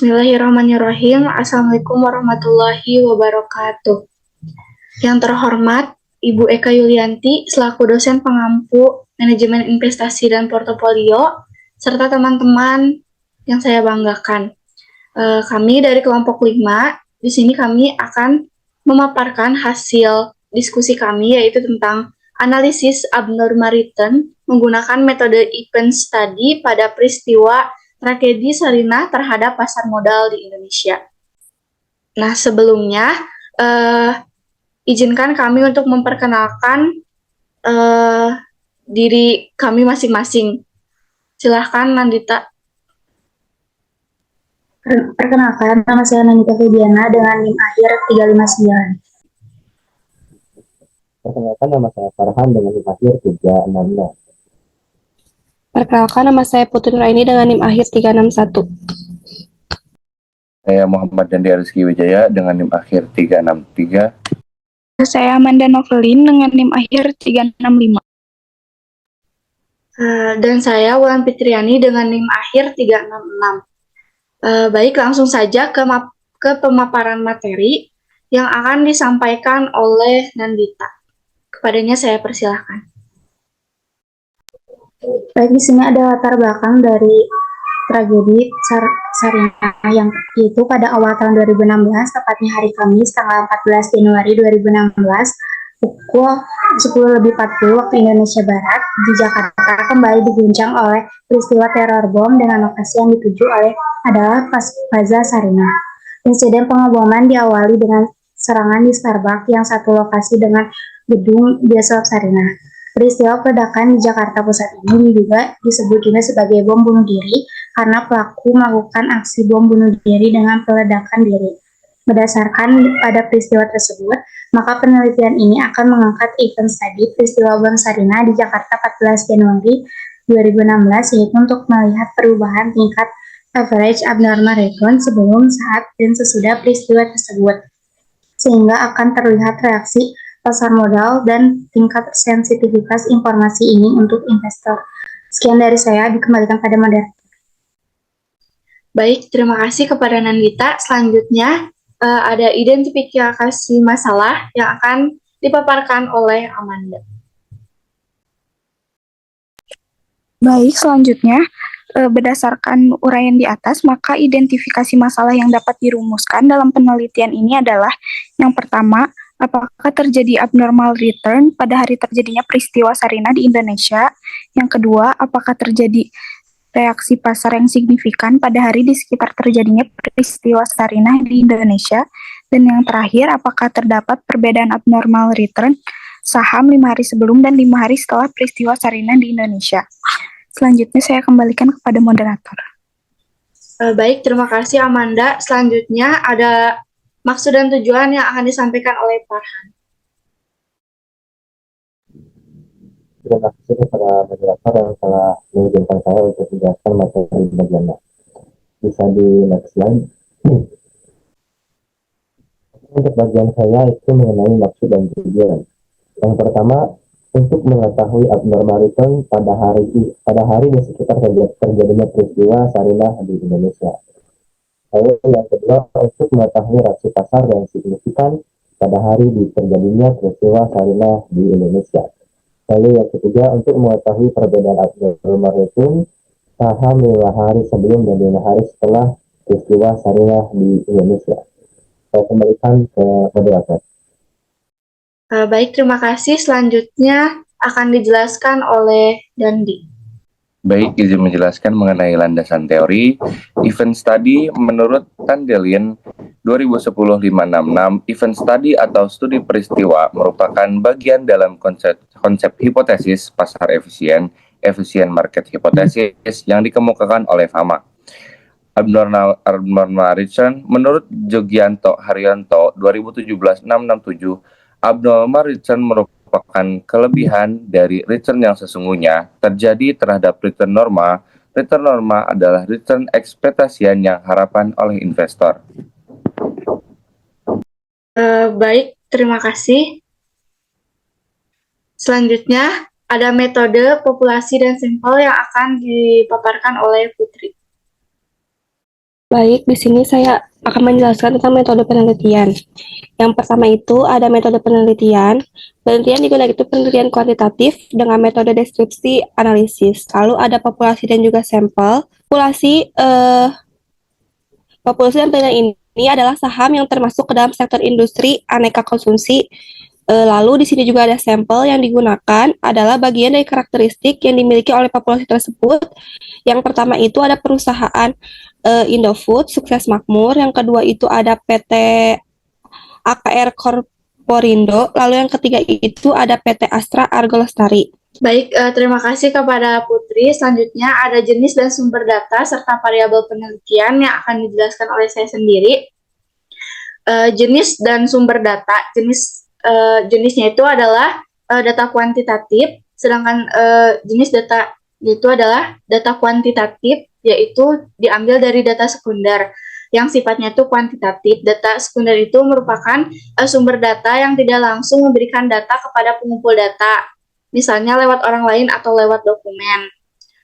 Bismillahirrahmanirrahim. Assalamualaikum warahmatullahi wabarakatuh. Yang terhormat, Ibu Eka Yulianti, selaku dosen pengampu Manajemen Investasi dan Portofolio, serta teman-teman yang saya banggakan. Kami dari kelompok 5, di sini kami akan memaparkan hasil diskusi kami, yaitu tentang analisis abnormal return menggunakan metode event study pada peristiwa tragedi Sarinah terhadap pasar modal di Indonesia. Nah, sebelumnya, izinkan kami untuk memperkenalkan diri kami masing-masing. Silahkan, Nandita. Perkenalkan, nama saya Nandita Febiana dengan NIM akhir 359. Perkenalkan, nama saya Farhan dengan NIM akhir 366. Perkenalkan, nama saya Putri Nuraini dengan NIM akhir 361. Saya Muhammad Dandi Rizky Wijaya dengan NIM akhir 363. Saya Amanda Novelin dengan NIM akhir 365. Dan saya Wulan Fitriani dengan NIM akhir 366. Baik, langsung saja ke pemaparan materi yang akan disampaikan oleh Nandita. Kepadanya saya persilahkan. Baik, di sini ada latar belakang dari tragedi Sarinah yang itu pada awal tahun 2016, tepatnya hari Kamis tanggal 14 Januari 2016, pukul 10.40 waktu Indonesia Barat, di Jakarta kembali diguncang oleh peristiwa teror bom dengan lokasi yang dituju adalah Plaza Sarinah. Insiden pengeboman diawali dengan serangan di Starbucks yang satu lokasi dengan gedung bioskop Sarinah. Peristiwa peledakan di Jakarta Pusat ini juga disebut juga sebagai bom bunuh diri karena pelaku melakukan aksi bom bunuh diri dengan peledakan diri. Berdasarkan pada peristiwa tersebut, maka penelitian ini akan mengangkat event study peristiwa bom Sarinah di Jakarta 14 Januari 2016, yaitu untuk melihat perubahan tingkat average abnormal return sebelum, saat, dan sesudah peristiwa tersebut, sehingga akan terlihat reaksi pasar modal dan tingkat sensitivitas informasi ini untuk investor. Sekian dari saya, dikembalikan pada moderator. Baik, terima kasih kepada Nandita. Selanjutnya, ada identifikasi masalah yang akan dipaparkan oleh Amanda. Baik, selanjutnya, berdasarkan uraian di atas, maka identifikasi masalah yang dapat dirumuskan dalam penelitian ini adalah yang pertama, apakah terjadi abnormal return pada hari terjadinya peristiwa Sarinah di Indonesia? Yang kedua, apakah terjadi reaksi pasar yang signifikan pada hari di sekitar terjadinya peristiwa Sarinah di Indonesia? Dan yang terakhir, apakah terdapat perbedaan abnormal return saham 5 hari sebelum dan 5 hari setelah peristiwa Sarinah di Indonesia? Selanjutnya saya kembalikan kepada moderator. Baik, terima kasih Amanda. Selanjutnya ada maksud dan tujuan yang akan disampaikan oleh Farhan. Terima kasih kepada moderator yang telah mengizinkan saya untuk menjelaskan materi bagiannya. Bisa di next slide. Untuk bagian saya itu mengenai maksud dan tujuan. Yang pertama, untuk mengetahui abnormal return pada hari di sekitar terjadinya peristiwa Sarinah di Indonesia. Lalu yang kedua, untuk mengetahui reaksi pasar yang signifikan pada hari di terjadinya peristiwa Sarinah di Indonesia. Lalu yang ketiga, untuk mengetahui perbedaan abnormal return saham 5 hari sebelum dan 5 hari setelah peristiwa Sarinah di Indonesia. Saya kembalikan ke moderator. Baik, terima kasih. Selanjutnya akan dijelaskan oleh Dandi. Baik, izin menjelaskan mengenai landasan teori. Event study menurut Tandelian 2010-566, event study atau studi peristiwa merupakan bagian dalam konsep hipotesis pasar efisien market hipotesis yang dikemukakan oleh Fama. Abnormal return menurut Jogianto Haryanto 2017-667, abnormal return merupakan kelebihan dari return yang sesungguhnya terjadi terhadap return norma. Return norma adalah return ekspektasian yang harapan oleh investor. Baik, terima kasih. Selanjutnya ada metode populasi dan sampel yang akan dipaparkan oleh Putri. Baik, di sini saya akan menjelaskan tentang metode penelitian. Yang pertama itu ada metode penelitian. Penelitian digunakan itu penelitian kuantitatif dengan metode deskripsi analisis. Lalu ada populasi dan juga sampel. Populasi dan penelitian ini adalah saham yang termasuk ke dalam sektor industri aneka konsumsi. Lalu di sini juga ada sampel yang digunakan adalah bagian dari karakteristik yang dimiliki oleh populasi tersebut. Yang pertama itu ada perusahaan Indofood, Sukses Makmur. Yang kedua itu ada PT AKR Korporindo. Lalu yang ketiga itu ada PT Astra Argo Lestari. Baik, terima kasih kepada Putri. Selanjutnya ada jenis dan sumber data serta variabel penelitian yang akan dijelaskan oleh saya sendiri. Jenis dan sumber data, jenisnya itu adalah data kuantitatif, sedangkan jenis data itu adalah data kuantitatif, yaitu diambil dari data sekunder yang sifatnya itu kuantitatif. Data sekunder itu merupakan sumber data yang tidak langsung memberikan data kepada pengumpul data, misalnya lewat orang lain atau lewat dokumen.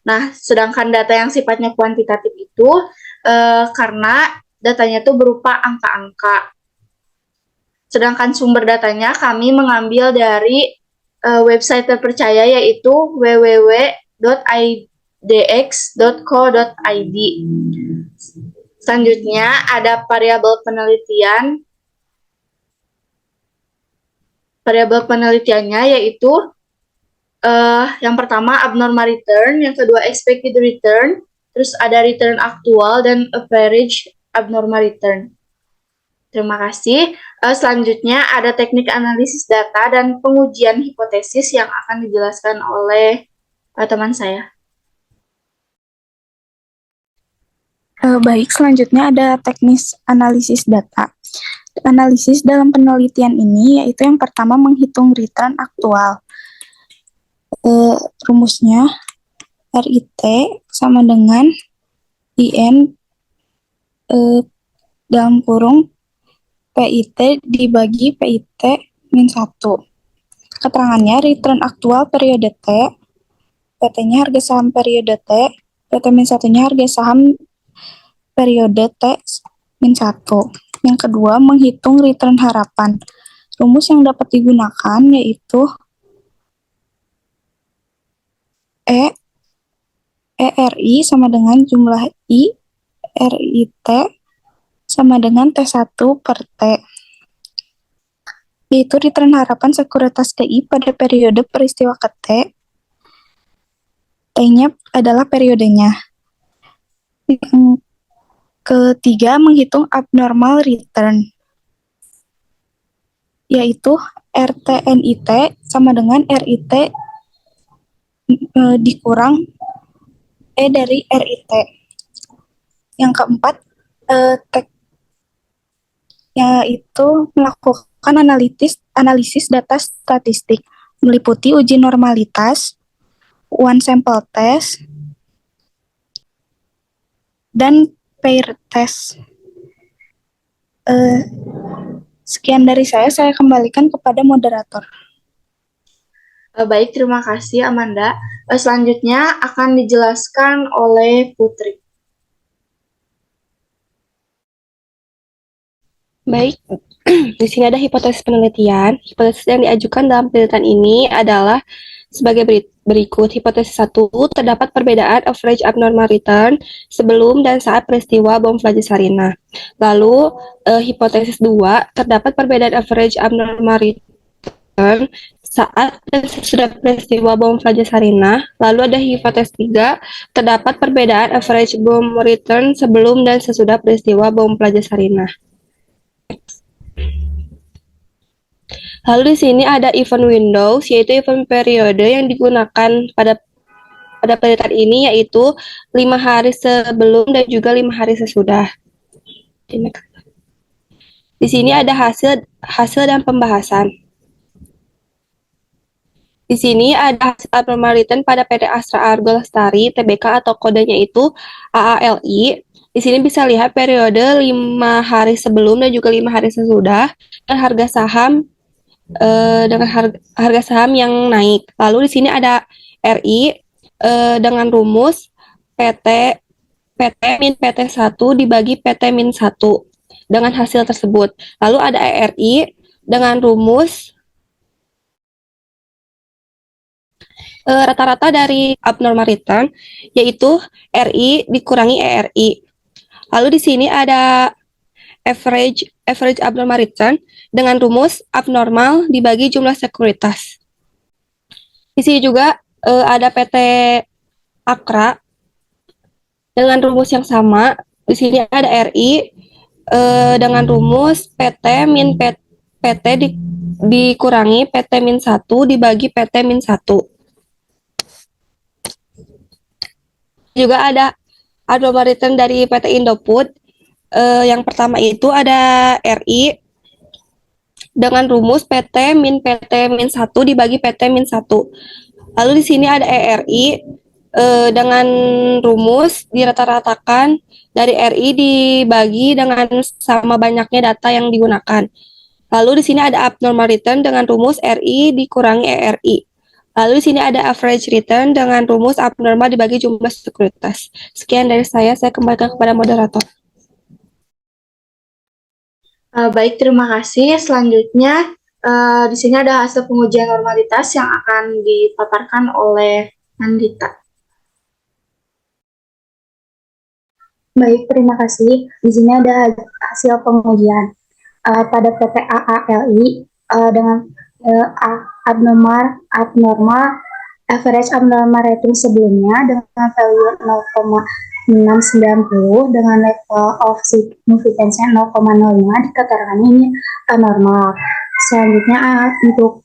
Nah, sedangkan data yang sifatnya kuantitatif itu karena datanya itu berupa angka-angka. Sedangkan sumber datanya kami mengambil dari website terpercaya, yaitu www.idx.co.id. Selanjutnya ada variabel penelitian. Variabel penelitiannya yaitu yang pertama abnormal return, yang kedua expected return, terus ada return aktual dan average abnormal return. Terima kasih. Selanjutnya ada teknik analisis data dan pengujian hipotesis yang akan dijelaskan oleh teman saya. Baik, selanjutnya ada teknis analisis data. Analisis dalam penelitian ini yaitu yang pertama menghitung return aktual. Rumusnya RIT sama dengan IN dalam kurung PIT dibagi PIT min 1. Keterangannya return aktual periode T, PT-nya harga saham periode T, PT min 1-nya harga saham periode T min 1. Yang kedua, menghitung return harapan. Rumus yang dapat digunakan yaitu ERI sama dengan jumlah I, RIT sama dengan T1 per T. Yaitu return harapan sekuritas TI pada periode peristiwa ke T. T-nya adalah periodenya. Yang ketiga, menghitung abnormal return. Yaitu RTNIT sama dengan RIT dikurang E dari RIT. Yang keempat, yaitu melakukan analisis data statistik, meliputi uji normalitas, one sample test, dan pair test. Sekian dari saya kembalikan kepada moderator. Baik, terima kasih Amanda. Selanjutnya akan dijelaskan oleh Putri. Baik, di sini ada hipotesis penelitian. Hipotesis yang diajukan dalam penelitian ini adalah sebagai berikut. Hipotesis 1, terdapat perbedaan average abnormal return sebelum dan saat peristiwa bom Flaja Sarinah. Lalu, hipotesis 2, terdapat perbedaan average abnormal return saat dan sesudah peristiwa bom Flaja Sarinah. Lalu ada hipotesis 3, terdapat perbedaan average bom return sebelum dan sesudah peristiwa bom Flaja Sarinah. Lalu di sini ada event windows, yaitu event periode yang digunakan pada penelitian ini, yaitu 5 hari sebelum dan juga 5 hari sesudah. Di sini ada hasil dan pembahasan. Di sini ada hasil abnormal return pada PT Astra Argo Lestari, TBK atau kodenya itu AALI. Di sini bisa lihat periode 5 hari sebelum dan juga 5 hari sesudah, dan harga saham dengan harga saham yang naik. Lalu di sini ada RI dengan rumus PT PT min PT1 dibagi PT min 1 dengan hasil tersebut. Lalu ada ERI dengan rumus rata-rata dari abnormal return, yaitu RI dikurangi ERI. Lalu di sini ada average abnormal return dengan rumus abnormal dibagi jumlah sekuritas. Di sini juga ada PT Akra dengan rumus yang sama. Di sini ada RI dengan rumus PT min PT dikurangi PT min 1 dibagi PT min 1. Juga ada abnormal return dari PT Indofood. Yang pertama itu ada RI dengan rumus PT min 1 dibagi PT min 1. Lalu di sini ada ERI dengan rumus dirata-ratakan dari RI dibagi dengan sama banyaknya data yang digunakan. Lalu di sini ada abnormal return dengan rumus RI dikurangi ERI. Lalu di sini ada average return dengan rumus abnormal dibagi jumlah sekuritas. Sekian dari saya kembalikan kepada moderator. Baik, terima kasih. Selanjutnya, di sini ada hasil pengujian normalitas yang akan dipaparkan oleh Nandita. Baik, terima kasih. Di sini ada hasil pengujian pada PT AALI dengan abnormal average abnormal rating sebelumnya dengan value 0,690 dengan level of significance 0,05 dikatakan ini normal. Selanjutnya untuk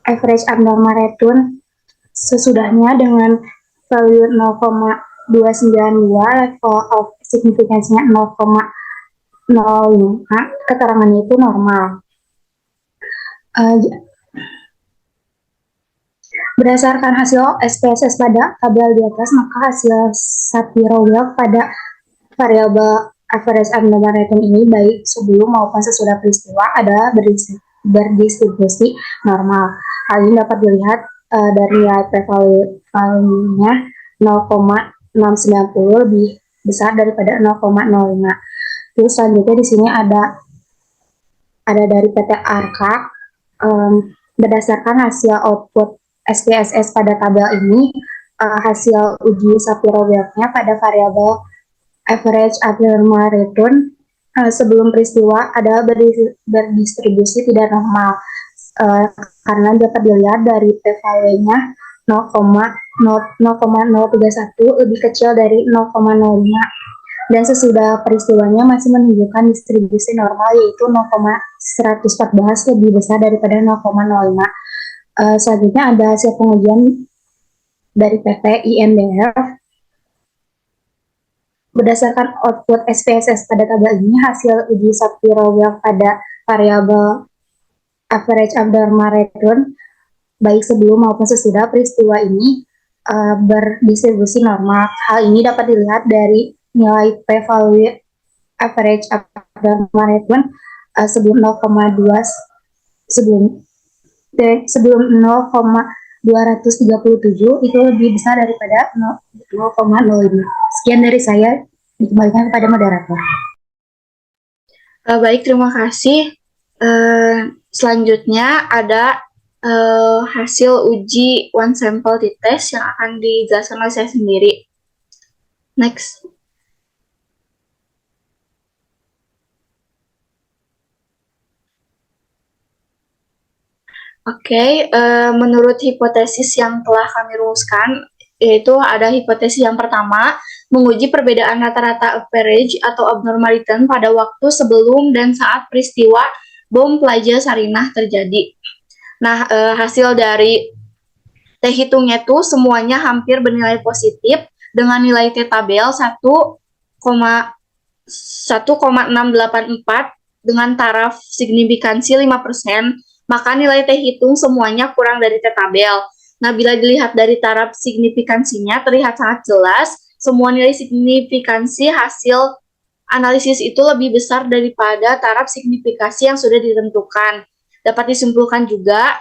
average abnormal return sesudahnya dengan value 0,292 level of significance-nya 0,05 keterangannya itu normal. Berdasarkan hasil SPSS pada tabel di atas, maka hasil Shapiro-Wilk pada variabel average abnormal return ini baik sebelum maupun sesudah peristiwa adalah berdistribusi normal. Hal ini dapat dilihat dari nilai p-value-nya 0,690 lebih besar daripada 0,05. Terus selanjutnya di sini ada dari PT Arka. Berdasarkan hasil output SPSS pada tabel ini, hasil uji Shapiro-Wilk-nya pada variabel average abnormal return sebelum peristiwa adalah berdistribusi tidak normal, karena dapat dilihat dari p-value-nya 0,031 lebih kecil dari 0,05. Dan sesudah peristiwanya masih menunjukkan distribusi normal, yaitu 0,114 lebih besar daripada 0,05. Selanjutnya ada hasil pengujian dari PT IMDF. Berdasarkan output SPSS pada tabel ini, hasil uji Shapiro-Wilk pada variabel average abnormal return baik sebelum maupun sesudah peristiwa ini berdistribusi normal. Hal ini dapat dilihat dari nilai p-value average abnormal return sebelum 0,2 sebelum 0,237 itu lebih besar daripada 0,05. Sekian dari saya, dikembalikan kepada moderator. Baik, terima kasih. Selanjutnya ada hasil uji one sample t-test yang akan dijelaskan oleh saya sendiri. Next. Oke, menurut hipotesis yang telah kami rumuskan, yaitu ada hipotesis yang pertama, menguji perbedaan rata-rata average atau abnormal return pada waktu sebelum dan saat peristiwa bom Plaza Sarinah terjadi. Nah, hasil dari T-hitungnya itu semuanya hampir bernilai positif dengan nilai T-tabel 1,684 dengan taraf signifikansi 5%, maka nilai T-hitung semuanya kurang dari T-tabel. Nah, bila dilihat dari taraf signifikansinya terlihat sangat jelas, semua nilai signifikansi hasil analisis itu lebih besar daripada taraf signifikasi yang sudah ditentukan. Dapat disimpulkan juga,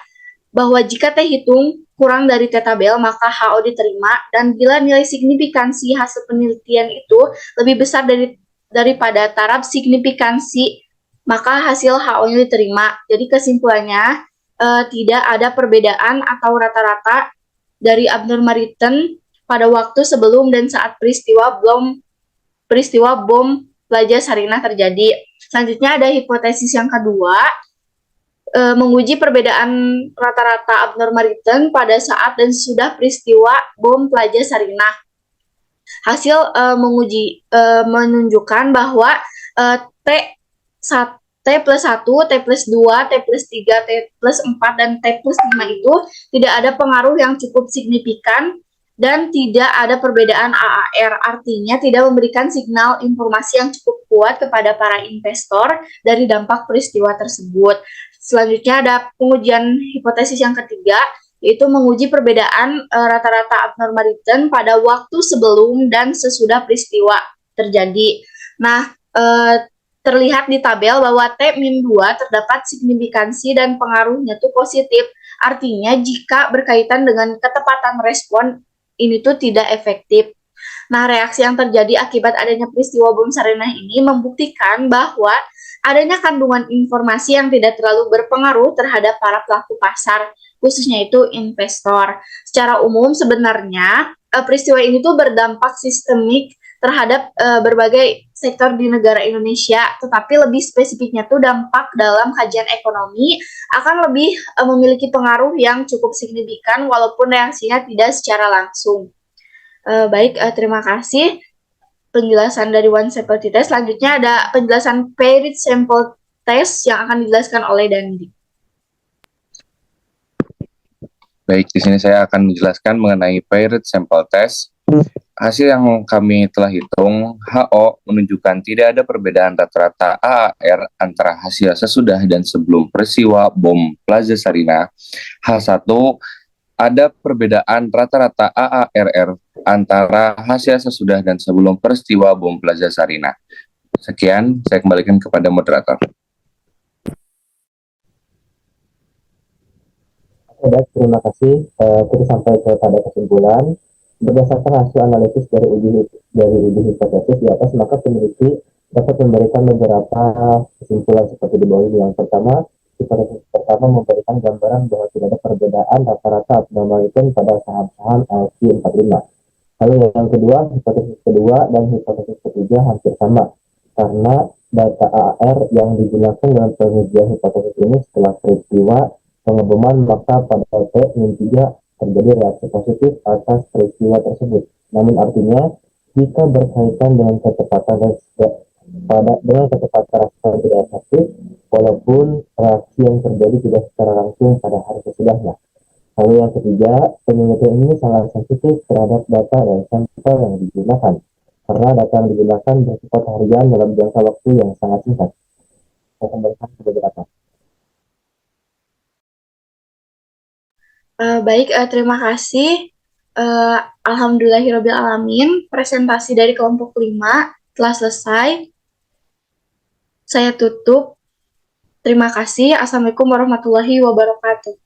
bahwa jika T hitung kurang dari T tabel, maka HO diterima, dan bila nilai signifikansi hasil penelitian itu lebih besar daripada taraf signifikansi, maka hasil HO-nya diterima. Jadi kesimpulannya, tidak ada perbedaan atau rata-rata dari abnormalitas pada waktu sebelum dan saat peristiwa bom Plaza Sarinah terjadi. Selanjutnya ada hipotesis yang kedua, menguji perbedaan rata-rata abnormalitas pada saat dan sesudah peristiwa bom Plaza Sarinah. Hasil menunjukkan bahwa T plus 1, T plus 2, T plus 3, T plus 4, dan T plus 5 itu tidak ada pengaruh yang cukup signifikan dan tidak ada perbedaan AAR, artinya tidak memberikan signal informasi yang cukup kuat kepada para investor dari dampak peristiwa tersebut. Selanjutnya ada pengujian hipotesis yang ketiga, yaitu menguji perbedaan rata-rata abnormalitas pada waktu sebelum dan sesudah peristiwa terjadi. Nah, terlihat di tabel bahwa T-2 terdapat signifikansi dan pengaruhnya itu positif. Artinya jika berkaitan dengan ketepatan respon, ini tuh tidak efektif. Nah, reaksi yang terjadi akibat adanya peristiwa bom Sarinah ini membuktikan bahwa adanya kandungan informasi yang tidak terlalu berpengaruh terhadap para pelaku pasar, khususnya itu investor. Secara umum sebenarnya peristiwa ini tuh berdampak sistemik terhadap berbagai sektor di negara Indonesia, tetapi lebih spesifiknya tuh dampak dalam kajian ekonomi akan lebih memiliki pengaruh yang cukup signifikan walaupun reaksinya tidak secara langsung. Terima kasih penjelasan dari One Sample Test. Selanjutnya ada penjelasan Paired Sample Test yang akan dijelaskan oleh Dandi. Baik, di sini saya akan menjelaskan mengenai Paired Sample Test. Hasil yang kami telah hitung, HO menunjukkan tidak ada perbedaan rata-rata AAR antara hasil sesudah dan sebelum peristiwa bom Plaza Sarinah. H1, ada perbedaan rata-rata AARR antara hasil sesudah dan sebelum peristiwa bom Plaza Sarinah. Sekian, saya kembalikan kepada moderator. Baik, terima kasih. Kita sampai kepada kesimpulan. Berdasarkan hasil analisis dari uji hipotesis di atas, maka peneliti dapat memberikan beberapa kesimpulan seperti di bawah ini. Yang pertama, hipotesis pertama memberikan gambaran bahwa tidak ada perbedaan rata-rata abnormalitas pada saham-saham LQ45. Lalu yang kedua, hipotesis kedua dan hipotesis ketiga hampir sama, karena data AR yang digunakan dalam pengujian hipotesis ini setelah peristiwa pengeboman, maka pada T-3 terjadi reaksi positif atas peristiwa tersebut. Namun artinya, jika berkaitan dengan ketepatan respon tidak efektif, walaupun reaksi yang terjadi tidak secara langsung pada hari sesudahnya. Lalu yang ketiga, penelitian ini sangat sensitif terhadap data dan sampel yang digunakan, karena data yang digunakan bersifat harian dalam jangka waktu yang sangat singkat. Saya kembalikan ke beberapa. Terima kasih. Alhamdulillahirrabbilalamin, presentasi dari kelompok 5 telah selesai. Saya tutup. Terima kasih. Assalamualaikum warahmatullahi wabarakatuh.